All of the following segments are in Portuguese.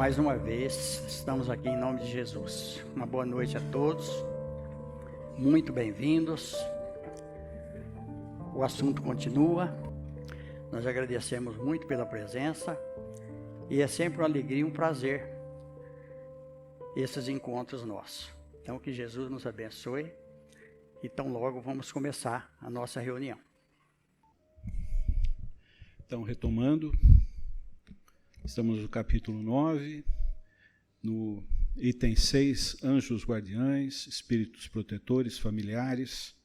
Mais uma vez, estamos aqui em nome de Jesus. Uma boa noite a todos, muito bem-vindos. O assunto continua, nós agradecemos muito pela presença e é sempre uma alegria e um prazer esses encontros nossos. Então, que Jesus nos abençoe e tão logo vamos começar a nossa reunião. Então, retomando, estamos no capítulo 9, no item 6, anjos guardiães, espíritos protetores, familiares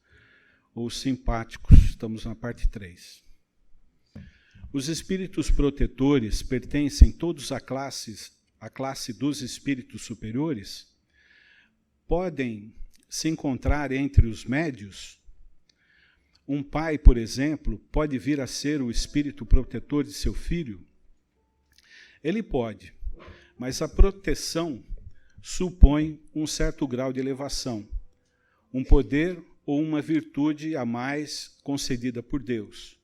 ou simpáticos. Estamos na parte 3. Os espíritos protetores pertencem todos à classe dos espíritos superiores? Podem se encontrar entre os médios? Um pai, por exemplo, pode vir a ser o espírito protetor de seu filho? Ele pode, mas a proteção supõe um certo grau de elevação, um poder ou uma virtude a mais concedida por Deus.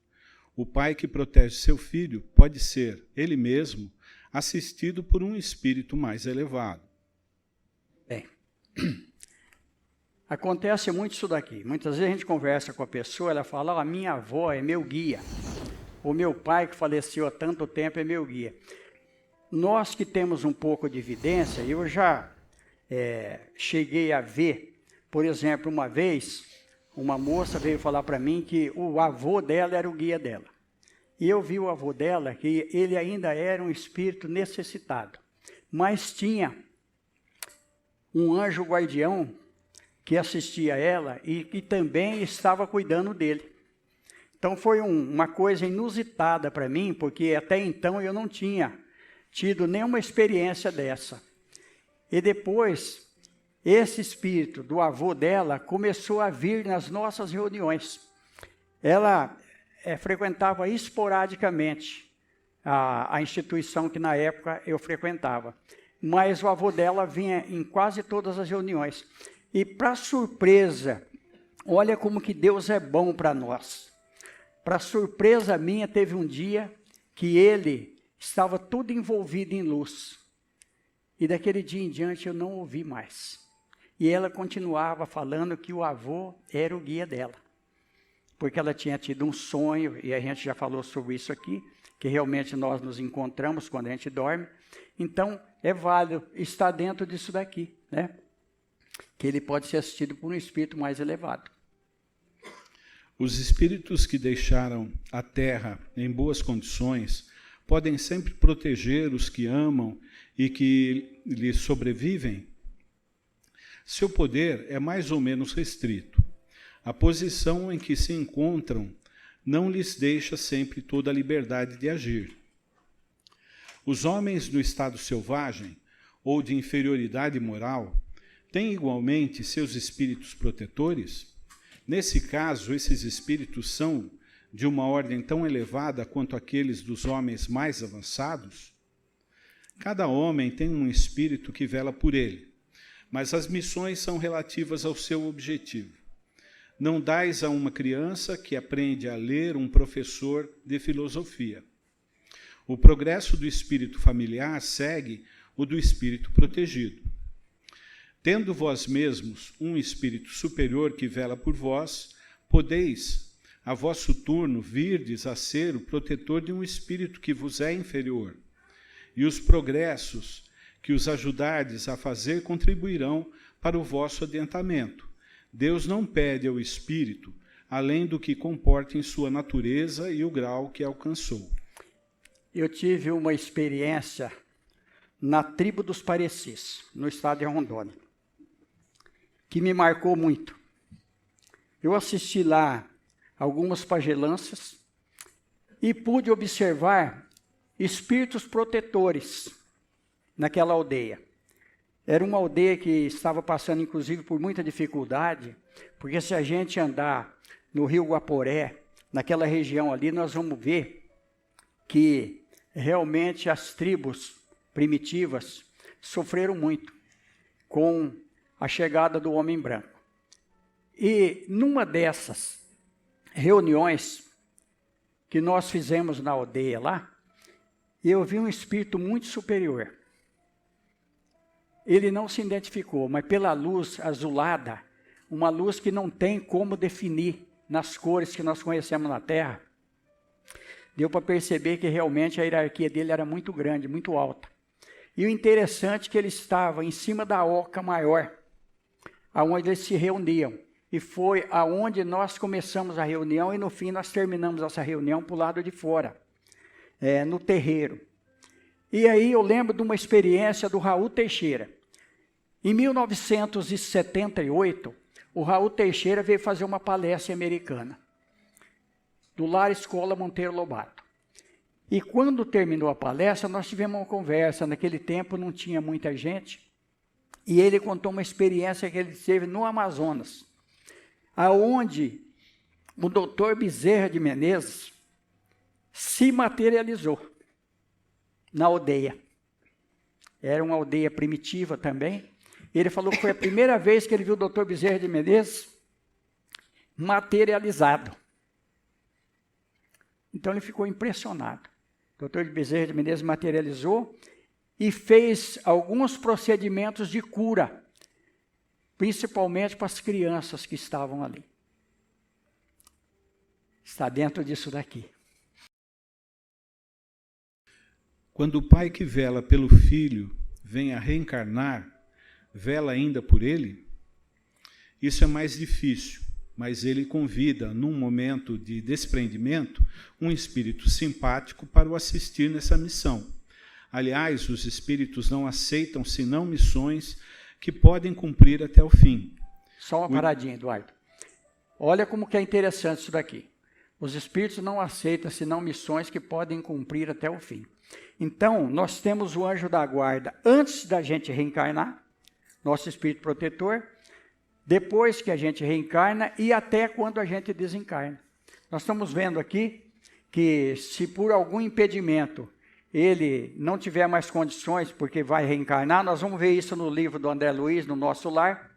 O pai que protege seu filho pode ser, ele mesmo, assistido por um espírito mais elevado. Bem, acontece muito isso daqui. Muitas vezes a gente conversa com a pessoa, ela fala, a minha avó é meu guia. O meu pai, que faleceu há tanto tempo, é meu guia. Nós que temos um pouco de evidência, eu já cheguei a ver, por exemplo, uma vez, uma moça veio falar para mim que o avô dela era o guia dela. E eu vi o avô dela, que ele ainda era um espírito necessitado, mas tinha um anjo guardião que assistia a ela e que também estava cuidando dele. Então foi uma coisa inusitada para mim, porque até então eu não tinha tido nenhuma experiência dessa. E depois, esse espírito do avô dela começou a vir nas nossas reuniões. Ela frequentava esporadicamente a instituição que na época eu frequentava. Mas o avô dela vinha em quase todas as reuniões. E para surpresa, olha como que Deus é bom para nós. Para surpresa minha, teve um dia que ele estava tudo envolvido em luz. E daquele dia em diante eu não ouvi mais. E ela continuava falando que o avô era o guia dela. Porque ela tinha tido um sonho, e a gente já falou sobre isso aqui, que realmente nós nos encontramos quando a gente dorme. Então, é válido estar dentro disso daqui, né? Que ele pode ser assistido por um espírito mais elevado. Os espíritos que deixaram a Terra em boas condições podem sempre proteger os que amam e que lhes sobrevivem? Seu poder é mais ou menos restrito. A posição em que se encontram não lhes deixa sempre toda a liberdade de agir. Os homens no estado selvagem ou de inferioridade moral têm igualmente seus espíritos protetores? Nesse caso, esses espíritos são de uma ordem tão elevada quanto aqueles dos homens mais avançados? Cada homem tem um espírito que vela por ele, mas as missões são relativas ao seu objetivo. Não dais a uma criança que aprende a ler um professor de filosofia. O progresso do espírito familiar segue o do espírito protegido. Tendo vós mesmos um espírito superior que vela por vós, podeis, a vosso turno, virdes a ser o protetor de um espírito que vos é inferior. E os progressos que os ajudardes a fazer contribuirão para o vosso adiantamento. Deus não pede ao espírito além do que comporta em sua natureza e o grau que alcançou. Eu tive uma experiência na tribo dos Parecis, no estado de Rondônia, que me marcou muito. Eu assisti lá algumas pagelanças e pude observar espíritos protetores naquela aldeia. Era uma aldeia que estava passando, inclusive, por muita dificuldade, porque se a gente andar no Rio Guaporé, naquela região ali, nós vamos ver que realmente as tribos primitivas sofreram muito com a chegada do homem branco. E numa dessas reuniões que nós fizemos na aldeia lá, eu vi um espírito muito superior. ele não se identificou, mas pela luz azulada, uma luz que não tem como definir nas cores que nós conhecemos na Terra, deu para perceber que realmente a hierarquia dele era muito grande, muito alta. E o interessante é que ele estava em cima da oca maior, aonde eles se reuniam. E foi aonde nós começamos a reunião e no fim nós terminamos essa reunião para o lado de fora, no terreiro. E aí eu lembro de uma experiência do Raul Teixeira. Em 1978, o Raul Teixeira veio fazer uma palestra americana, do Lar Escola Monteiro Lobato. E quando terminou a palestra, nós tivemos uma conversa. Naquele tempo não tinha muita gente. E ele contou uma experiência que ele teve no Amazonas, aonde o doutor Bezerra de Menezes se materializou na aldeia. Era uma aldeia primitiva também. Ele falou que foi a primeira vez que ele viu o doutor Bezerra de Menezes materializado. Então ele ficou impressionado. O doutor Bezerra de Menezes materializou e fez alguns procedimentos de cura, principalmente para as crianças que estavam ali. Está dentro disso daqui. Quando o pai que vela pelo filho vem a reencarnar, vela ainda por ele? Isso é mais difícil, mas ele convida, num momento de desprendimento, um espírito simpático para o assistir nessa missão. Aliás, os espíritos não aceitam senão missões que podem cumprir até o fim. Só uma paradinha, Eduardo. Olha como que é interessante isso daqui. Os espíritos não aceitam senão missões que podem cumprir até o fim. Então, nós temos o anjo da guarda antes da gente reencarnar, nosso espírito protetor, depois que a gente reencarna e até quando a gente desencarna. Nós estamos vendo aqui que se por algum impedimento ele não tiver mais condições, porque vai reencarnar, nós vamos ver isso no livro do André Luiz, no Nosso Lar.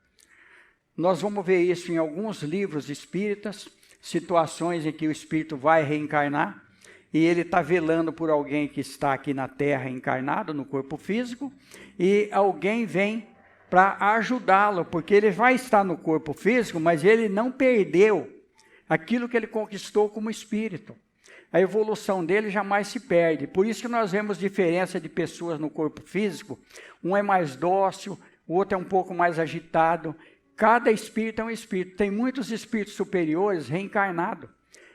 Nós vamos ver isso em alguns livros espíritas, situações em que o espírito vai reencarnar, e ele está velando por alguém que está aqui na Terra encarnado, no corpo físico, e alguém vem para ajudá-lo, porque ele vai estar no corpo físico, mas ele não perdeu aquilo que ele conquistou como espírito. A evolução dele jamais se perde. Por isso que nós vemos diferença de pessoas no corpo físico. Um é mais dócil, o outro é um pouco mais agitado. Cada espírito é um espírito. Tem muitos espíritos superiores reencarnados,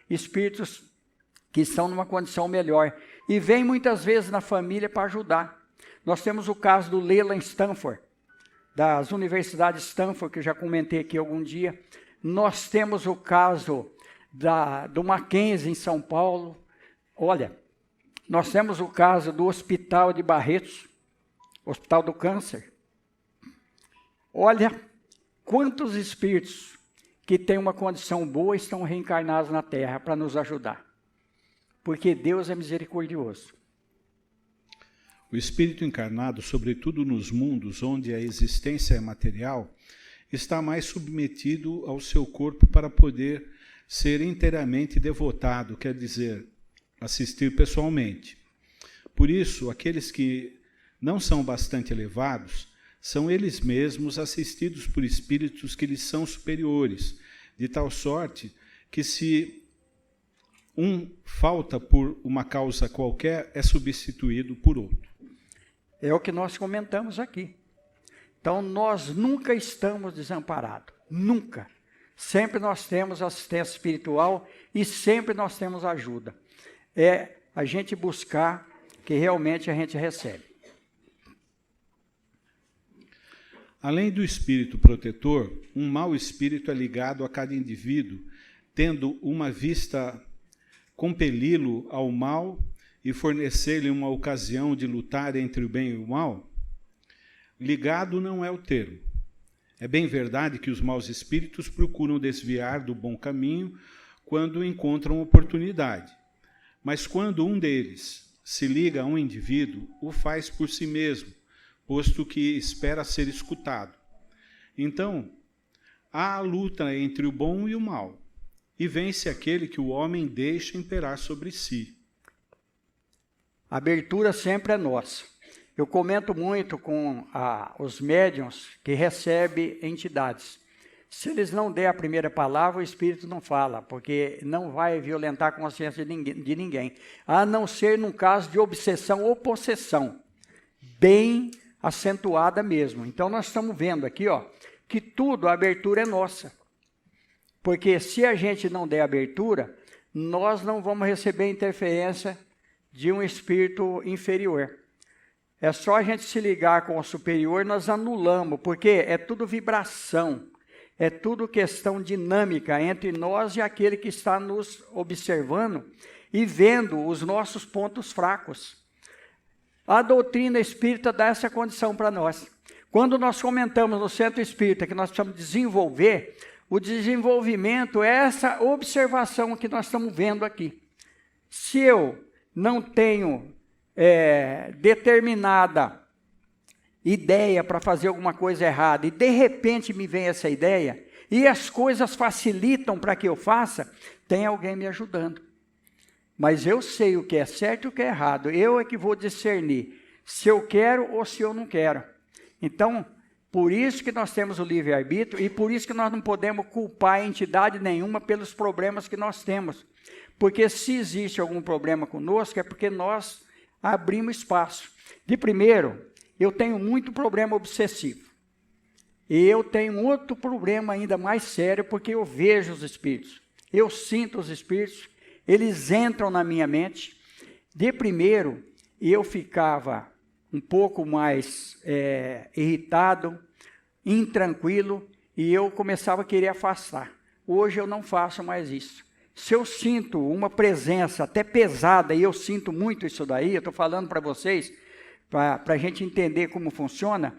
espíritos que estão numa condição melhor. E vem muitas vezes na família para ajudar. Nós temos o caso do Leland Stanford, das universidades Stanford, que eu já comentei aqui algum dia. Nós temos o caso do Mackenzie, em São Paulo. Olha, nós temos o caso do Hospital de Barretos, Hospital do Câncer. Olha, quantos espíritos que têm uma condição boa estão reencarnados na Terra para nos ajudar. Porque Deus é misericordioso. O espírito encarnado, sobretudo nos mundos onde a existência é material, está mais submetido ao seu corpo para poder ser inteiramente devotado, quer dizer, assistir pessoalmente. Por isso, aqueles que não são bastante elevados, são eles mesmos assistidos por espíritos que lhes são superiores, de tal sorte que se um falta por uma causa qualquer, é substituído por outro. É o que nós comentamos aqui. Então, nós nunca estamos desamparados. Nunca. Sempre nós temos assistência espiritual e sempre nós temos ajuda. É a gente buscar que realmente a gente recebe. Além do espírito protetor, um mau espírito é ligado a cada indivíduo, tendo uma vista compeli-lo ao mal e fornecer-lhe uma ocasião de lutar entre o bem e o mal? Ligado não é o termo. É bem verdade que os maus espíritos procuram desviar do bom caminho quando encontram oportunidade. Mas quando um deles se liga a um indivíduo, o faz por si mesmo, posto que espera ser escutado. Então, há a luta entre o bom e o mal, e vence aquele que o homem deixa imperar sobre si. A abertura sempre é nossa. Eu comento muito com os médiuns que recebem entidades. Se eles não der a primeira palavra, o espírito não fala, porque não vai violentar a consciência de ninguém, a não ser num caso de obsessão ou possessão, bem acentuada mesmo. Então nós estamos vendo aqui, ó, que tudo, a abertura é nossa. Porque se a gente não der abertura, nós não vamos receber interferência de um espírito inferior. É só a gente se ligar com o superior, nós anulamos, porque é tudo vibração. É tudo questão dinâmica entre nós e aquele que está nos observando e vendo os nossos pontos fracos. A doutrina espírita dá essa condição para nós. Quando nós comentamos no centro espírita que nós precisamos desenvolver, o desenvolvimento é essa observação que nós estamos vendo aqui. Se eu não tenho determinada ideia para fazer alguma coisa errada, e de repente me vem essa ideia, e as coisas facilitam para que eu faça, tem alguém me ajudando. Mas eu sei o que é certo e o que é errado, eu é que vou discernir se eu quero ou se eu não quero. Então, por isso que nós temos o livre-arbítrio, e por isso que nós não podemos culpar entidade nenhuma pelos problemas que nós temos. Porque se existe algum problema conosco, é porque nós abrimos espaço. De primeiro, eu tenho muito problema obsessivo. E eu tenho outro problema ainda mais sério, porque eu vejo os espíritos. Eu sinto os espíritos, eles entram na minha mente. De primeiro, eu ficava um pouco mais irritado, intranquilo, e eu começava a querer afastar. Hoje eu não faço mais isso. Se eu sinto uma presença até pesada, e eu sinto muito isso daí, eu estou falando para vocês, para a gente entender como funciona,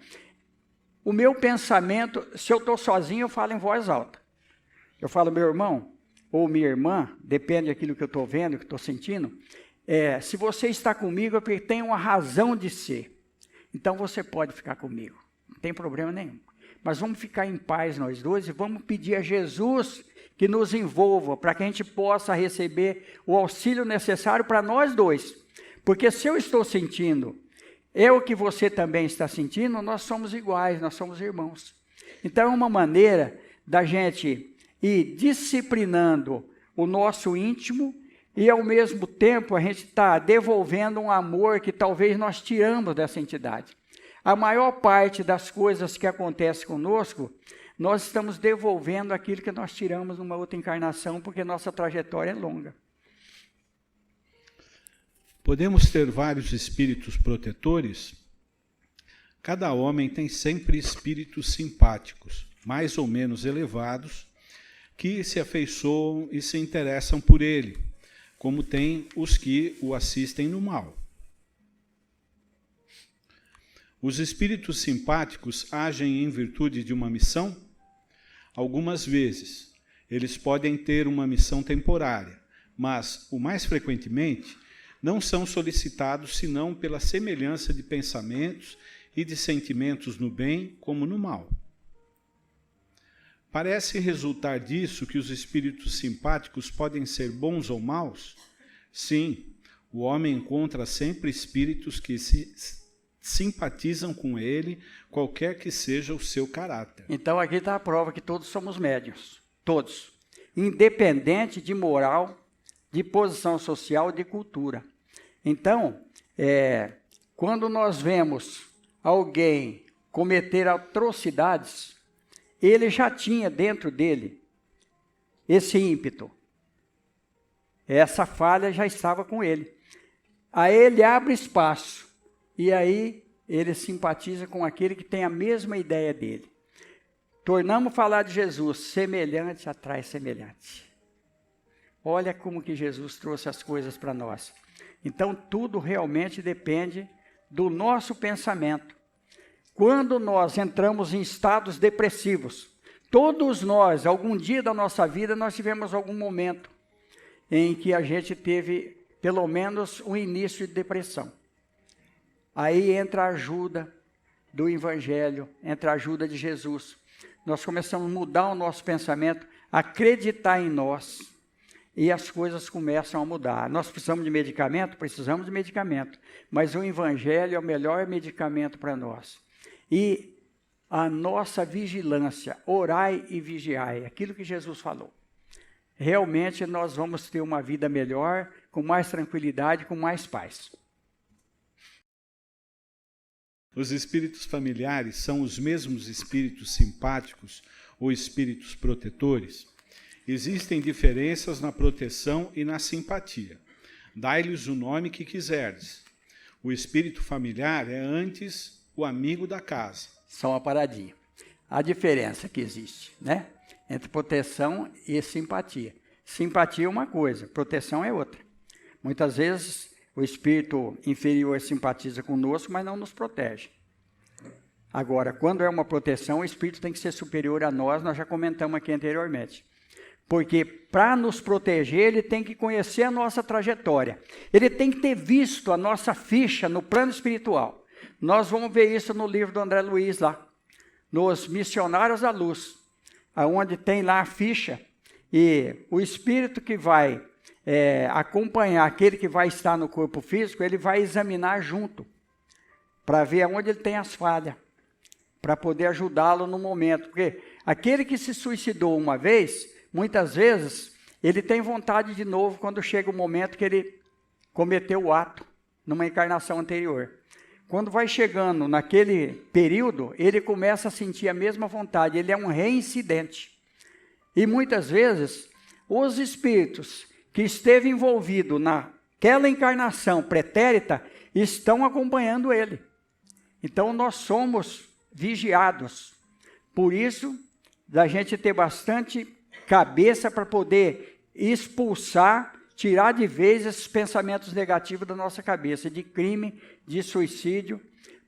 o meu pensamento, se eu estou sozinho, eu falo em voz alta. Eu falo, meu irmão ou minha irmã, depende daquilo que eu estou vendo, que estou sentindo, se você está comigo é porque tem uma razão de ser. Então você pode ficar comigo, não tem problema nenhum. Mas vamos ficar em paz nós dois e vamos pedir a Jesus que nos envolva, para que a gente possa receber o auxílio necessário para nós dois. Porque se eu estou sentindo é o que você também está sentindo, nós somos iguais, nós somos irmãos. Então é uma maneira da gente ir disciplinando o nosso íntimo e ao mesmo tempo a gente está devolvendo um amor que talvez nós tiramos dessa entidade. A maior parte das coisas que acontecem conosco, nós estamos devolvendo aquilo que nós tiramos numa outra encarnação, porque nossa trajetória é longa. Podemos ter vários espíritos protetores? Cada homem tem sempre espíritos simpáticos, mais ou menos elevados, que se afeiçoam e se interessam por ele, como tem os que o assistem no mal. Os espíritos simpáticos agem em virtude de uma missão? Algumas vezes, eles podem ter uma missão temporária, mas, o mais frequentemente, não são solicitados senão pela semelhança de pensamentos e de sentimentos no bem como no mal. Parece resultar disso que os espíritos simpáticos podem ser bons ou maus? Sim, o homem encontra sempre espíritos que se simpatizam com ele, qualquer que seja o seu caráter. Então aqui está a prova que todos somos médiuns, todos, independente de moral, de posição social, de cultura. Então, quando nós vemos alguém cometer atrocidades, ele já tinha dentro dele esse ímpeto. Essa falha já estava com ele. Aí ele abre espaço, e aí ele simpatiza com aquele que tem a mesma ideia dele. Tornamos falar de Jesus, semelhante atrai semelhante. Olha como que Jesus trouxe as coisas para nós. Então, tudo realmente depende do nosso pensamento. Quando nós entramos em estados depressivos, todos nós, algum dia da nossa vida, nós tivemos algum momento em que a gente teve, pelo menos, um início de depressão. Aí entra a ajuda do Evangelho, entra a ajuda de Jesus. Nós começamos a mudar o nosso pensamento, acreditar em nós. e as coisas começam a mudar. Nós precisamos de medicamento? Precisamos de medicamento, mas o Evangelho é o melhor medicamento para nós. E a nossa vigilância, orai e vigiai, aquilo que Jesus falou. Realmente nós vamos ter uma vida melhor, com mais tranquilidade, com mais paz. Os espíritos familiares são os mesmos espíritos simpáticos ou espíritos protetores? Existem diferenças na proteção e na simpatia. Dai-lhes o nome que quiserdes. O espírito familiar é antes o amigo da casa. Só uma paradinha. A diferença que existe, né, entre proteção e simpatia. Simpatia é uma coisa, proteção é outra. Muitas vezes o espírito inferior simpatiza conosco, mas não nos protege. Agora, quando é uma proteção, o espírito tem que ser superior a nós já comentamos aqui anteriormente. Porque para nos proteger, ele tem que conhecer a nossa trajetória. Ele tem que ter visto a nossa ficha no plano espiritual. Nós vamos ver isso no livro do André Luiz lá, nos Missionários da Luz, onde tem lá a ficha, e o espírito que vai acompanhar aquele que vai estar no corpo físico, ele vai examinar junto, para ver onde ele tem as falhas, para poder ajudá-lo no momento. Porque aquele que se suicidou uma vez, muitas vezes, ele tem vontade de novo quando chega o momento que ele cometeu o ato, numa encarnação anterior. Quando vai chegando naquele período, ele começa a sentir a mesma vontade, ele é um reincidente. E muitas vezes, os espíritos que esteve envolvido naquela encarnação pretérita, estão acompanhando ele. Então, nós somos vigiados. Por isso, da gente ter bastante cabeça para poder expulsar, tirar de vez esses pensamentos negativos da nossa cabeça, de crime, de suicídio,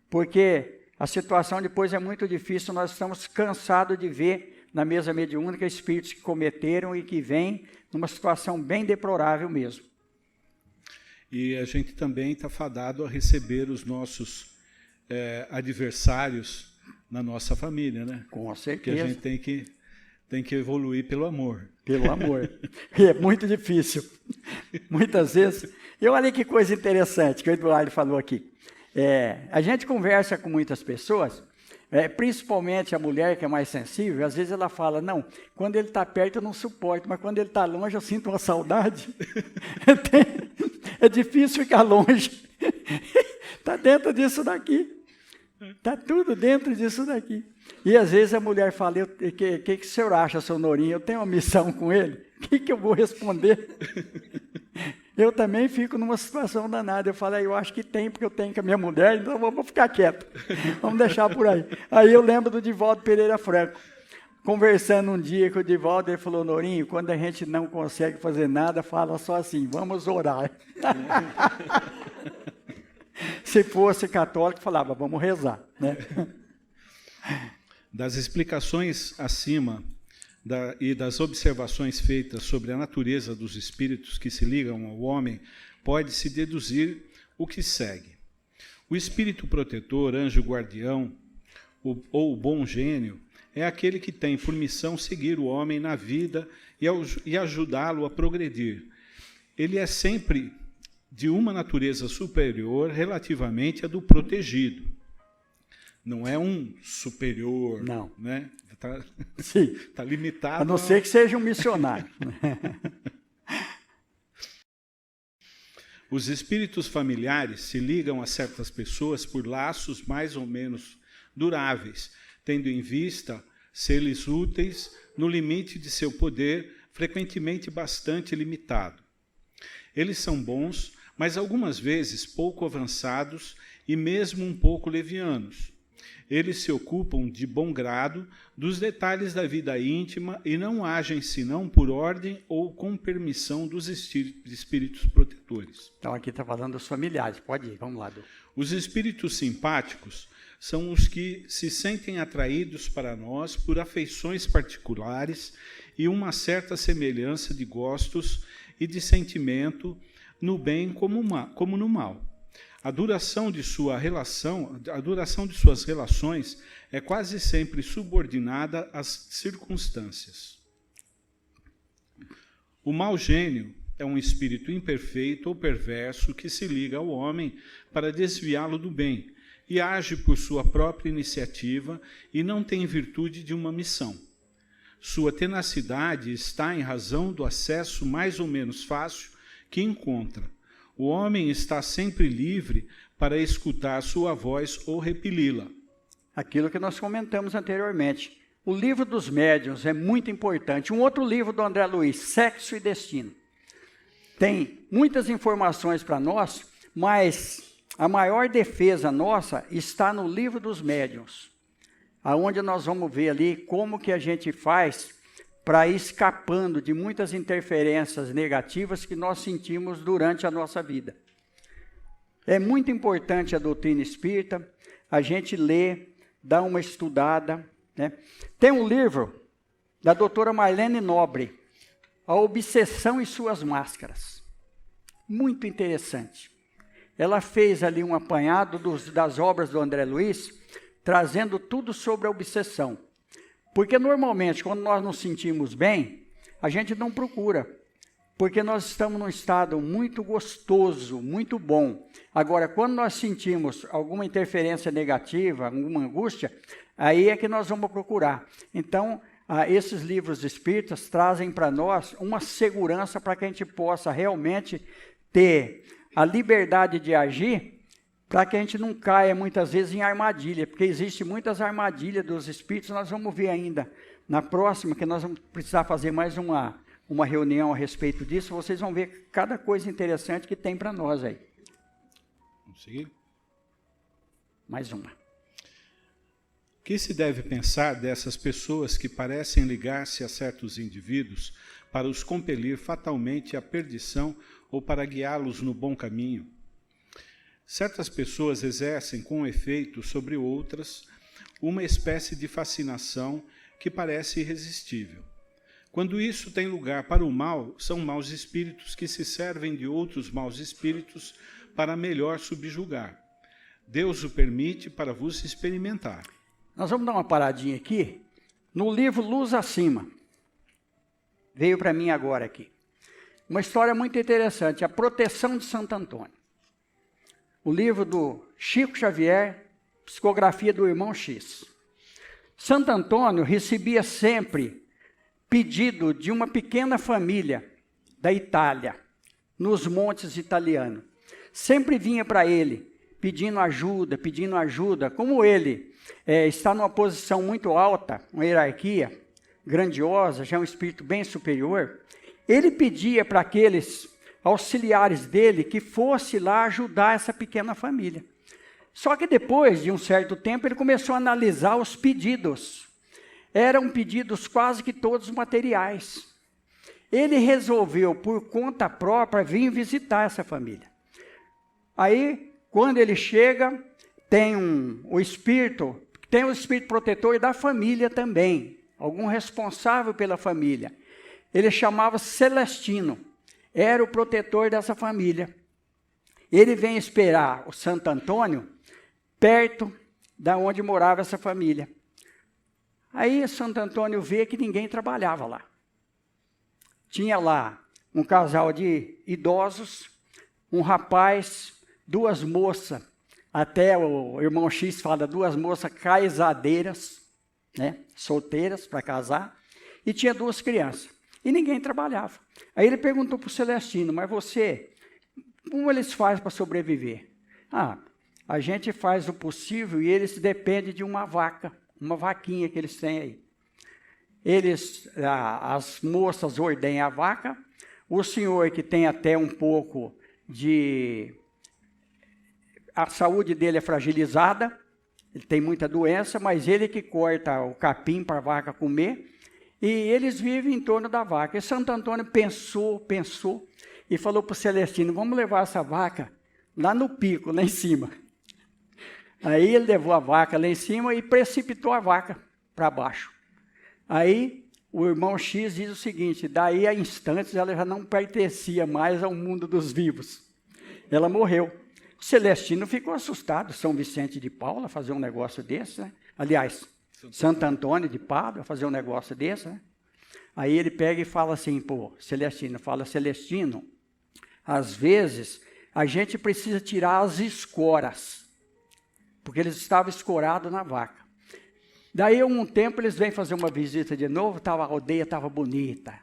porque a situação depois é muito difícil, nós estamos cansados de ver na mesa mediúnica espíritos que cometeram e que vêm numa situação bem deplorável mesmo. E a gente também está fadado a receber os nossos adversários na nossa família, né? Com certeza. Que a gente tem que evoluir pelo amor. Pelo amor. E é muito difícil. Muitas vezes. E olha que coisa interessante que o Eduardo falou aqui. A gente conversa com muitas pessoas, principalmente a mulher que é mais sensível, às vezes ela fala, não, quando ele está perto eu não suporto, mas quando ele está longe eu sinto uma saudade. É difícil ficar longe. Está dentro disso daqui. Está tudo dentro disso daqui. E às vezes a mulher fala, o que o senhor acha, seu Norinho? Eu tenho uma missão com ele? O que eu vou responder? Eu também fico numa situação danada. Eu falo, eu acho que tem, porque eu tenho com a minha mulher, então vamos ficar quieto. Vamos deixar por aí. Aí eu lembro do Divaldo Pereira Franco. Conversando um dia com o Divaldo, ele falou, Norinho, quando a gente não consegue fazer nada, fala só assim, vamos orar. Se fosse católico, falava, vamos rezar, né? Das explicações acima e das observações feitas sobre a natureza dos espíritos que se ligam ao homem, pode-se deduzir o que segue. O espírito protetor, anjo guardião ou o bom gênio é aquele que tem por missão seguir o homem na vida e ajudá-lo a progredir. Ele é sempre de uma natureza superior relativamente à do protegido. Não é um superior, não, né? Sim. Tá limitado. A não ser que seja um missionário. Os espíritos familiares se ligam a certas pessoas por laços mais ou menos duráveis, tendo em vista ser-lhes úteis no limite de seu poder, frequentemente bastante limitado. Eles são bons, mas algumas vezes pouco avançados e mesmo um pouco levianos. Eles se ocupam de bom grado dos detalhes da vida íntima e não agem senão por ordem ou com permissão dos espíritos protetores. Então aqui está falando dos familiares, pode ir, vamos lá. Os espíritos simpáticos são os que se sentem atraídos para nós por afeições particulares e uma certa semelhança de gostos e de sentimento no bem como no mal. A duração de suas relações é quase sempre subordinada às circunstâncias. O mau gênio é um espírito imperfeito ou perverso que se liga ao homem para desviá-lo do bem e age por sua própria iniciativa e não tem virtude de uma missão. Sua tenacidade está em razão do acesso mais ou menos fácil que encontra. O homem está sempre livre para escutar sua voz ou repeli-la. Aquilo que nós comentamos anteriormente. O livro dos médiuns é muito importante. Um outro livro do André Luiz, Sexo e Destino. Tem muitas informações para nós, mas a maior defesa nossa está no livro dos médiuns, aonde nós vamos ver ali como que a gente faz para ir escapando de muitas interferências negativas que nós sentimos durante a nossa vida. É muito importante a doutrina espírita, a gente lê, dá uma estudada, né? Tem um livro da doutora Marlene Nobre, A Obsessão e Suas Máscaras. Muito interessante. Ela fez ali um apanhado das obras do André Luiz, trazendo tudo sobre a obsessão. Porque normalmente, quando nós nos sentimos bem, a gente não procura. Porque nós estamos num estado muito gostoso, muito bom. Agora, quando nós sentimos alguma interferência negativa, alguma angústia, aí é que nós vamos procurar. Então, esses livros espíritas trazem para nós uma segurança para que a gente possa realmente ter a liberdade de agir, para que a gente não caia muitas vezes em armadilha, porque existem muitas armadilhas dos espíritos, nós vamos ver ainda na próxima, que nós vamos precisar fazer mais uma reunião a respeito disso, vocês vão ver cada coisa interessante que tem para nós aí. Vamos seguir? Mais uma. O que se deve pensar dessas pessoas que parecem ligar-se a certos indivíduos para os compelir fatalmente à perdição ou para guiá-los no bom caminho? Certas pessoas exercem com efeito sobre outras uma espécie de fascinação que parece irresistível. Quando isso tem lugar para o mal, são maus espíritos que se servem de outros maus espíritos para melhor subjugar. Deus o permite para vos experimentar. Nós vamos dar uma paradinha aqui, no livro Luz Acima. Veio para mim agora aqui. Uma história muito interessante, A Proteção de Santo Antônio. O livro do Chico Xavier, psicografia do irmão X. Santo Antônio recebia sempre pedido de uma pequena família da Itália, nos montes italianos. Sempre vinha para ele, pedindo ajuda. Como ele está numa posição muito alta, uma hierarquia grandiosa, já é um espírito bem superior, ele pedia para aqueles auxiliares dele que fosse lá ajudar essa pequena família. Só que depois de um certo tempo ele começou a analisar os pedidos. Eram pedidos quase que todos materiais. Ele resolveu, por conta própria, vir visitar essa família. Aí, quando ele chega, tem o espírito protetor da família também, algum responsável pela família. Ele chamava Celestino, era o protetor dessa família. Ele vem esperar o Santo Antônio perto da onde morava essa família. Aí Santo Antônio vê que ninguém trabalhava lá. Tinha lá um casal de idosos, um rapaz, duas moças, até o irmão X fala, duas moças casadeiras, né, solteiras para casar, e tinha duas crianças. E ninguém trabalhava. Aí ele perguntou para o Celestino, mas como eles fazem para sobreviver? A gente faz o possível e eles dependem de uma vaquinha que eles têm aí. As moças ordenham a vaca, o senhor que tem até um pouco a saúde dele é fragilizada, ele tem muita doença, mas ele que corta o capim para a vaca comer, e eles vivem em torno da vaca. E Santo Antônio pensou, e falou para o Celestino, vamos levar essa vaca lá no pico, lá em cima. Aí ele levou a vaca lá em cima e precipitou a vaca para baixo. Aí o irmão X diz o seguinte, daí a instantes ela já não pertencia mais ao mundo dos vivos. Ela morreu. O Celestino ficou assustado, São Vicente de Paula fazer um negócio desse, né? Aliás, Santo Antônio de Pádua fazer um negócio desse, né? Aí ele pega e fala assim, pô, Celestino, fala, Celestino, às vezes a gente precisa tirar as escoras, porque eles estavam escorados na vaca. Daí, um tempo, eles vêm fazer uma visita de novo, a aldeia estava bonita,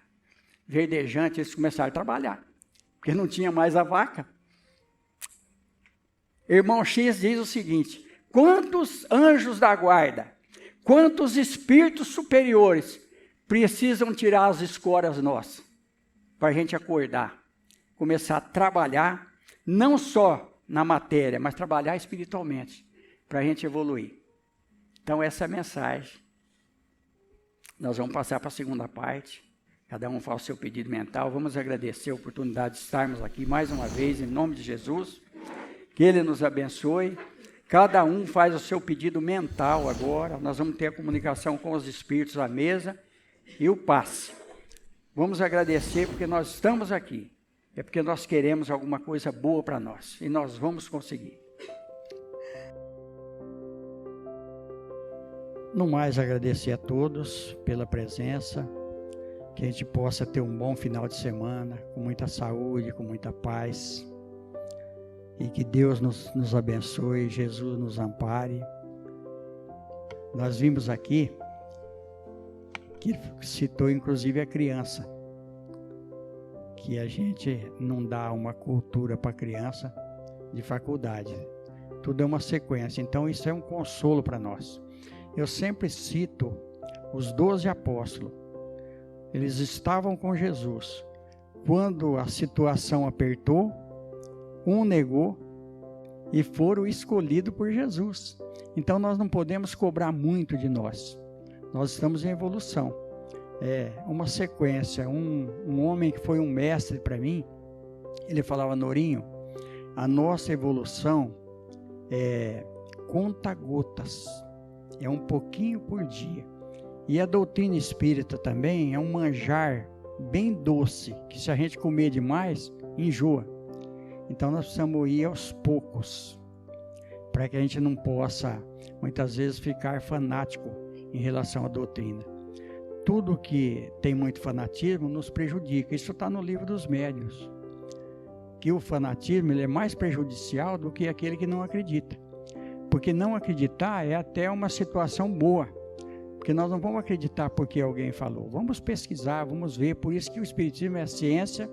verdejante, eles começaram a trabalhar, porque não tinha mais a vaca. Irmão X diz o seguinte, quantos anjos da guarda, quantos espíritos superiores precisam tirar as escoras nossas, para a gente acordar, começar a trabalhar, não só na matéria, mas trabalhar espiritualmente, para a gente evoluir. Então, essa é a mensagem. Nós vamos passar para a segunda parte. Cada um faz o seu pedido mental. Vamos agradecer a oportunidade de estarmos aqui mais uma vez, em nome de Jesus. Que Ele nos abençoe. Cada um faz o seu pedido mental agora. Nós vamos ter a comunicação com os espíritos à mesa e o passe. Vamos agradecer porque nós estamos aqui. É porque nós queremos alguma coisa boa para nós. E nós vamos conseguir. No mais, agradecer a todos pela presença, que a gente possa ter um bom final de semana, com muita saúde, com muita paz, e que Deus nos abençoe, Jesus nos ampare. Nós vimos aqui, que citou inclusive a criança, que a gente não dá uma cultura para a criança de faculdade, tudo é uma sequência, então isso é um consolo para nós. Eu sempre cito os 12 apóstolos. Eles estavam com Jesus. Quando a situação apertou, um negou e foram escolhidos por Jesus. Então nós não podemos cobrar muito de nós. Nós estamos em evolução. É uma sequência. Um homem que foi um mestre para mim, ele falava, Norinho, a nossa evolução é conta-gotas. É um pouquinho por dia. E a doutrina espírita também é um manjar bem doce, que se a gente comer demais, enjoa. Então nós precisamos ir aos poucos, para que a gente não possa, muitas vezes, ficar fanático em relação à doutrina. Tudo que tem muito fanatismo nos prejudica. Isso está no livro dos médiuns. Que o fanatismo ele é mais prejudicial do que aquele que não acredita. Porque não acreditar é até uma situação boa. Porque nós não vamos acreditar porque alguém falou. Vamos pesquisar, vamos ver. Por isso que o Espiritismo é ciência,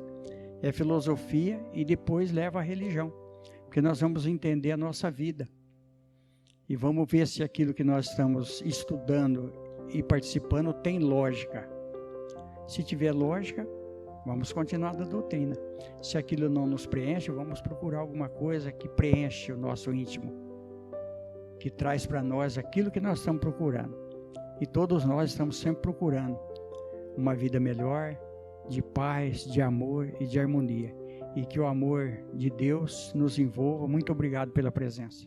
é filosofia e depois leva à religião. Porque nós vamos entender a nossa vida. E vamos ver se aquilo que nós estamos estudando e participando tem lógica. Se tiver lógica, vamos continuar da doutrina. Se aquilo não nos preenche, vamos procurar alguma coisa que preenche o nosso íntimo, que traz para nós aquilo que nós estamos procurando. E todos nós estamos sempre procurando uma vida melhor, de paz, de amor e de harmonia. E que o amor de Deus nos envolva. Muito obrigado pela presença.